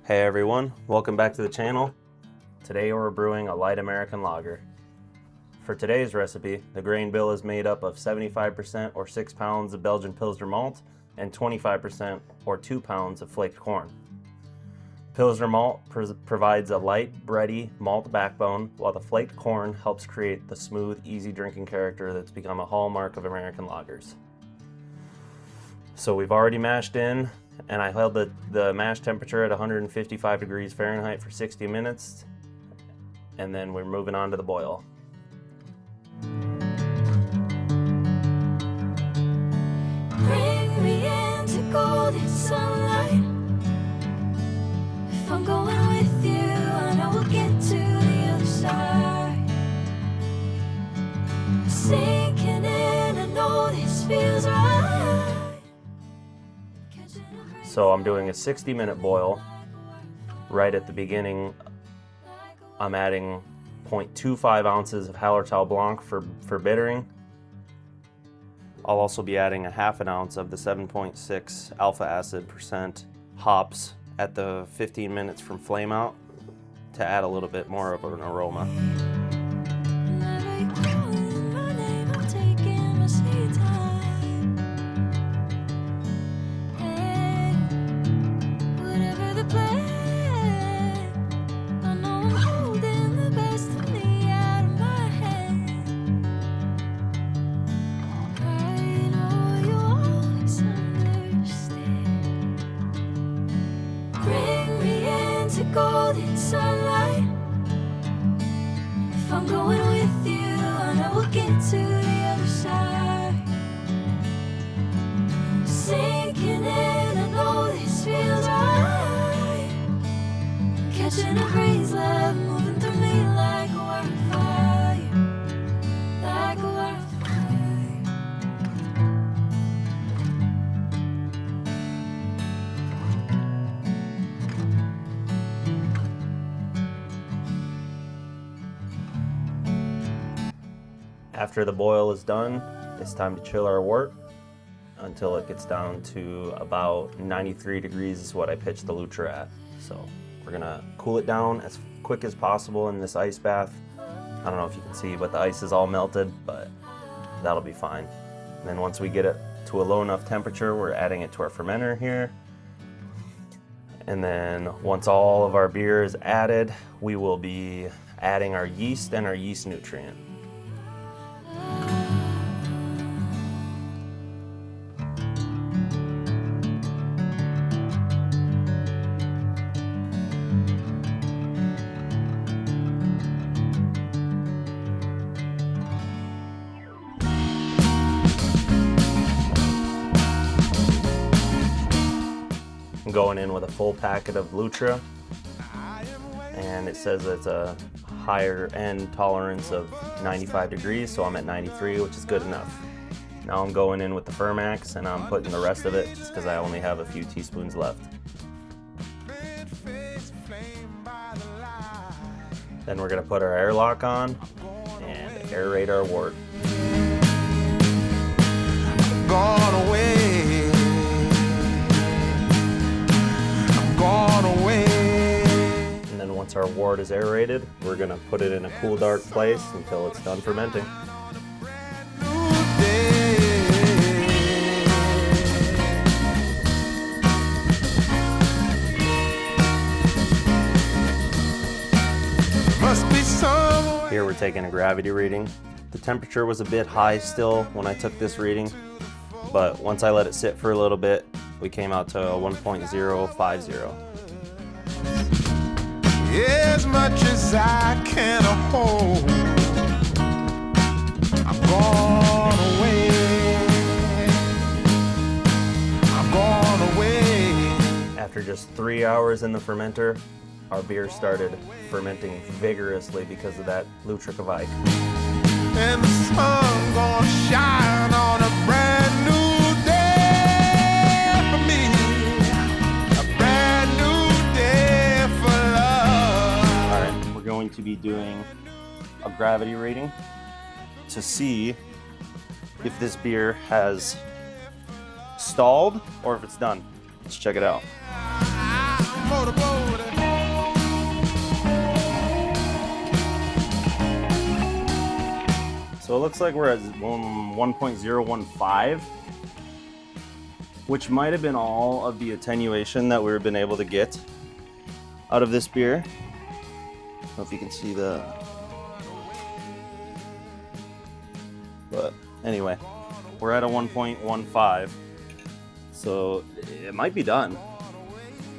Hey everyone, welcome back to the channel. Today we're brewing a light American lager. For today's recipe, the grain bill is made up of 75% or 6 pounds of Belgian Pilsner malt and 25% or 2 pounds of flaked corn. Pilsner malt provides a light, bready malt backbone, while the flaked corn helps create the smooth, easy drinking character that's become a hallmark of American lagers. So we've already mashed in, and I held the mash temperature at 155 degrees Fahrenheit for 60 minutes, and then we're moving on to the boil. Bring me into golden sunlight. If I'm going with you, I know we'll get to the other side. Sinking in, I know this feels right. So I'm doing a 60-minute boil. Right at the beginning, I'm adding 0.25 ounces of Hallertau Blanc for bittering. I'll also be adding a half an ounce of the 7.6 alpha acid percent hops at the 15 minutes from flame out to add a little bit more of an aroma. Golden sunlight. If I'm going with you, I know we'll get to the other side. Sinking in, I know this feels right. Catching a breeze, love moving through me like a wildfire, like a wildfire. After the boil is done, it's time to chill our wort until it gets down to about 93 degrees is what I pitched the Lutra at. So we're gonna cool it down as quick as possible in this ice bath. I don't know if you can see, but the ice is all melted, but that'll be fine. And then once we get it to a low enough temperature, we're adding it to our fermenter here. And then once all of our beer is added, we will be adding our yeast and our yeast nutrient. I'm going in with a full packet of Lutra, and it says it's a higher end tolerance of 95 degrees, so I'm at 93, which is good enough. Now I'm going in with the Fermax, and I'm putting the rest of it just because I only have a few teaspoons left. Then we're going to put our airlock on and aerate our wort. Gone away. And then once our wort is aerated, we're going to put it in a cool, dark place until it's done fermenting. Here we're taking a gravity reading. The temperature was a bit high still when I took this reading, but once I let it sit for a little bit, we came out to a 1.050. As much as I can hold, I'm gone away. I'm gone away. After just 3 hours in the fermenter, our beer started fermenting vigorously because of that Lutra Kveik. And the sun gonna shine on a brand new day for me. A brand new day for love. Alright, we're going to be doing a gravity reading to see if this beer has stalled or if it's done. Let's check it out. Motorboat. So it looks like we're at 1.015, which might have been all of the attenuation that we've been able to get out of this beer. I don't know if you can see that. But anyway, we're at a 1.15. So it might be done,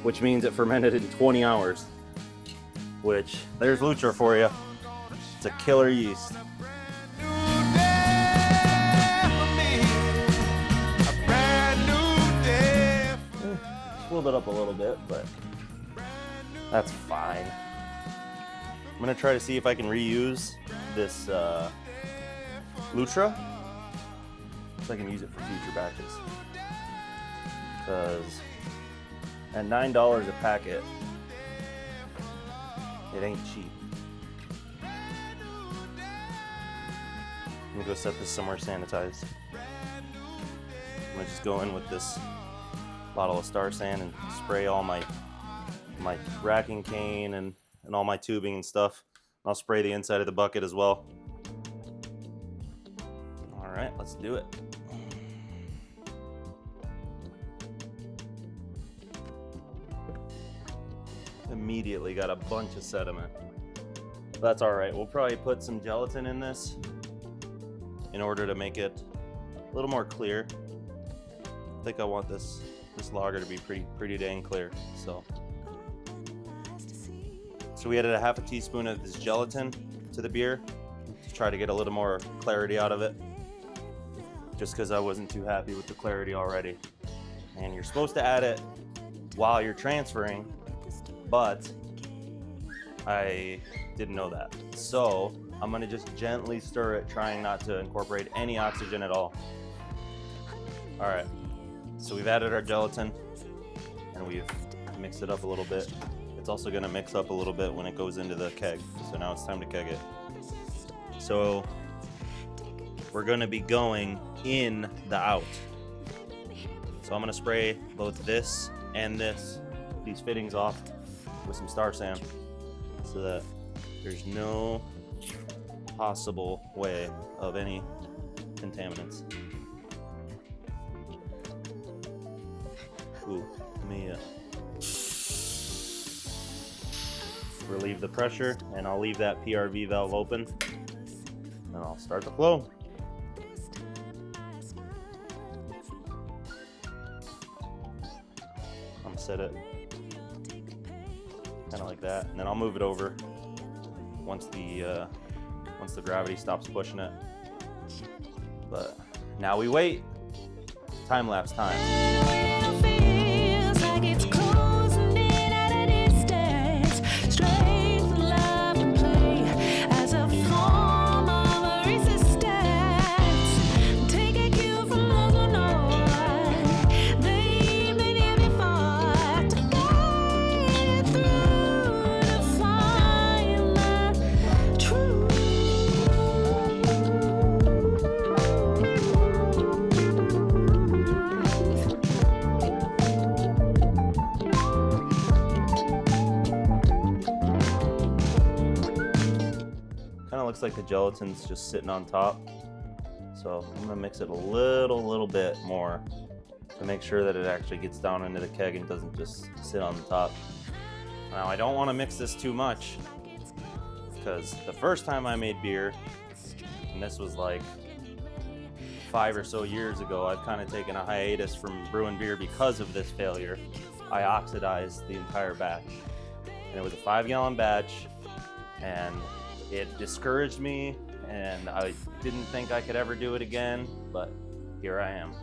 which means it fermented in 20 hours. Which, there's Lutra for you. It's a killer yeast. Swilled it up a little bit, but that's fine. I'm gonna try to see if I can reuse this Lutra, so I can use it for future batches. Because at $9 a packet, it ain't cheap. I'm gonna go set this somewhere sanitized. I'm gonna just go in with this bottle of Star San and spray all my racking cane and all my tubing and stuff. I'll spray the inside of the bucket as well. All right, let's do it. Immediately got a bunch of sediment. That's all right. We'll probably put some gelatin in this in order to make it a little more clear. I think I want this lager to be pretty dang clear. So we added a half a teaspoon of this gelatin to the beer to try to get a little more clarity out of it, just because I wasn't too happy with the clarity already. And you're supposed to add it while you're transferring, but I didn't know that. So I'm gonna just gently stir it, trying not to incorporate any oxygen at all. All right, so we've added our gelatin and we've mixed it up a little bit. It's also gonna mix up a little bit when it goes into the keg. So now it's time to keg it. So we're gonna be going in the out. So I'm gonna spray both this and these fittings off with some Star San so that there's no possible way of any contaminants. Ooh, let me relieve the pressure, and I'll leave that PRV valve open and I'll start the flow. I'm gonna set it kind of like that, and then I'll move it over once the gravity stops pushing it. But now we wait. Time lapse time. Looks like the gelatin's just sitting on top, so I'm gonna mix it a little bit more to make sure that it actually gets down into the keg and doesn't just sit on the top. Now I don't want to mix this too much, because the first time I made beer, and this was like 5 or so years ago, I've kind of taken a hiatus from brewing beer because of this failure. I oxidized the entire batch, and it was a 5-gallon batch, and it discouraged me, and I didn't think I could ever do it again, but here I am.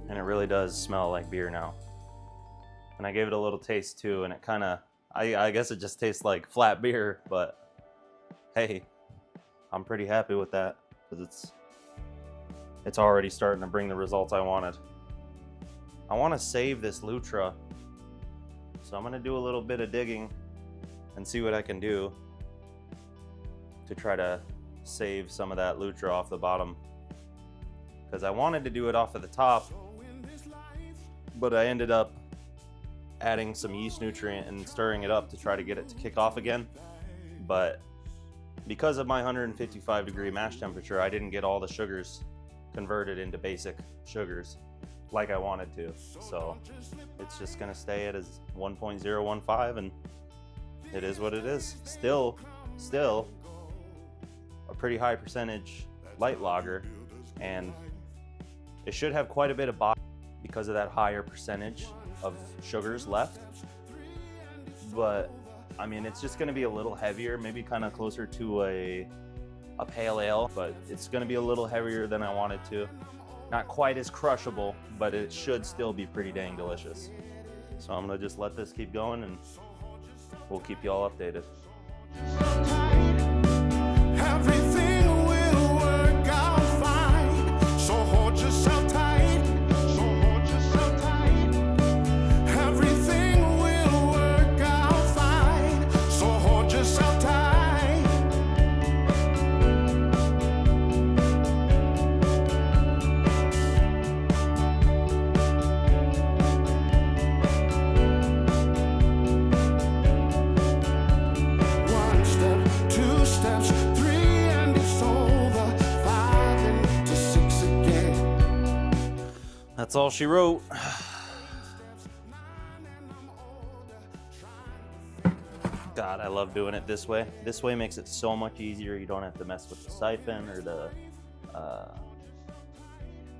And it really does smell like beer now. And I gave it a little taste too, and it kind of, I guess it just tastes like flat beer, but hey, I'm pretty happy with that, because it's already starting to bring the results I wanted. I want to save this Lutra, so I'm going to do a little bit of digging and see what I can do to try to save some of that Lutra off the bottom, because I wanted to do it off of the top, but I ended up adding some yeast nutrient and stirring it up to try to get it to kick off again. But because of my 155 degree mash temperature, I didn't get all the sugars converted into basic sugars like I wanted to. So it's just gonna stay at as 1.015, and it is what it is. Still a pretty high percentage light lager, and it should have quite a bit of body because of that higher percentage of sugars left. But I mean, it's just gonna be a little heavier, maybe kind of closer to a pale ale, but it's gonna be a little heavier than I wanted to. Not quite as crushable, but it should still be pretty dang delicious. So I'm gonna just let this keep going, and we'll keep you all updated. Everything will work out fine. So hold yourself tight. So hold yourself tight. Everything will work out fine. So hold yourself tight. One step, two steps, three, and it's over. 5 into 6 again. That's all she wrote. God, I love doing it this way. This way makes it so much easier. You don't have to mess with the siphon or the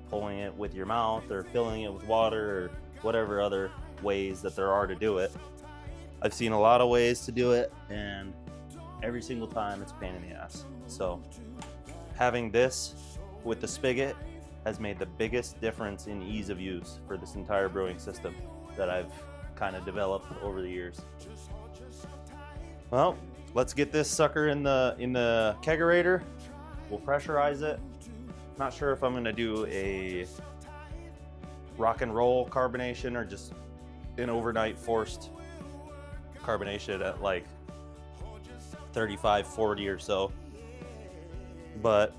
pulling it with your mouth or filling it with water or whatever other ways that there are to do it. I've seen a lot of ways to do it, and every single time it's a pain in the ass. So having this with the spigot has made the biggest difference in ease of use for this entire brewing system that I've kind of developed over the years. Well, let's get this sucker in the kegerator. We'll pressurize it. Not sure if I'm gonna do a rock and roll carbonation or just an overnight forced carbonation at like 35, 40 or so. But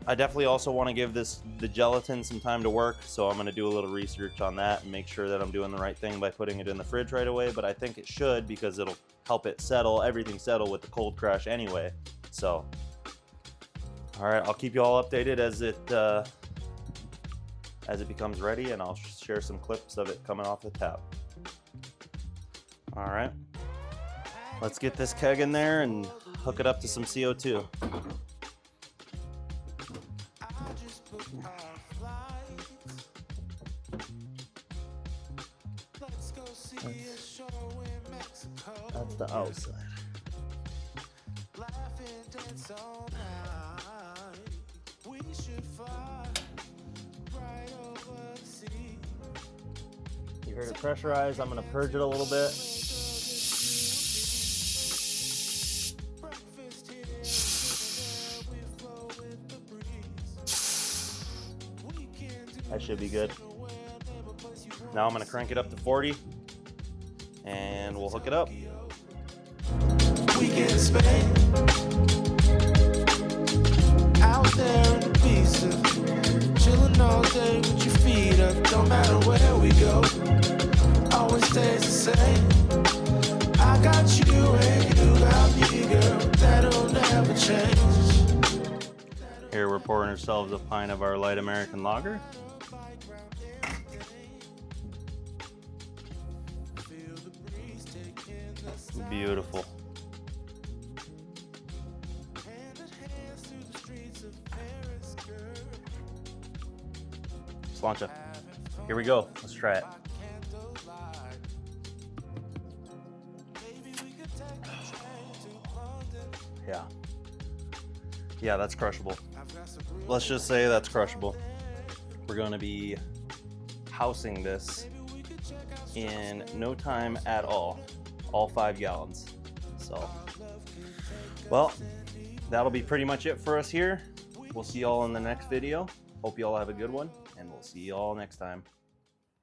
I definitely also want to give the gelatin some time to work, so I'm going to do a little research on that and make sure that I'm doing the right thing by putting it in the fridge right away. But I think it should, because it'll help it settle, everything settle with the cold crash anyway. So, all right, I'll keep you all updated as it becomes ready, and I'll share some clips of it coming off the tap. All right, let's get this keg in there and hook it up to some CO2. That's the outside. You heard it pressurize. I'm going to purge it a little bit. That should be good. Now I'm going to crank it up to 40 and we'll hook it up. We can spend out there in the pieces, chilling all day with your feet up. Don't matter where we go, always stays the same. I got you and you got me, girl. That'll never change. Here we're pouring ourselves a pint of our light American lager. Beautiful. Sláinte. Here we go. Let's try it. Yeah, that's crushable. Let's just say that's crushable. We're going to be housing this in no time at all 5 gallons. So, well, that'll be pretty much it for us here. We'll see y'all in the next video. Hope y'all have a good one, and we'll see y'all next time.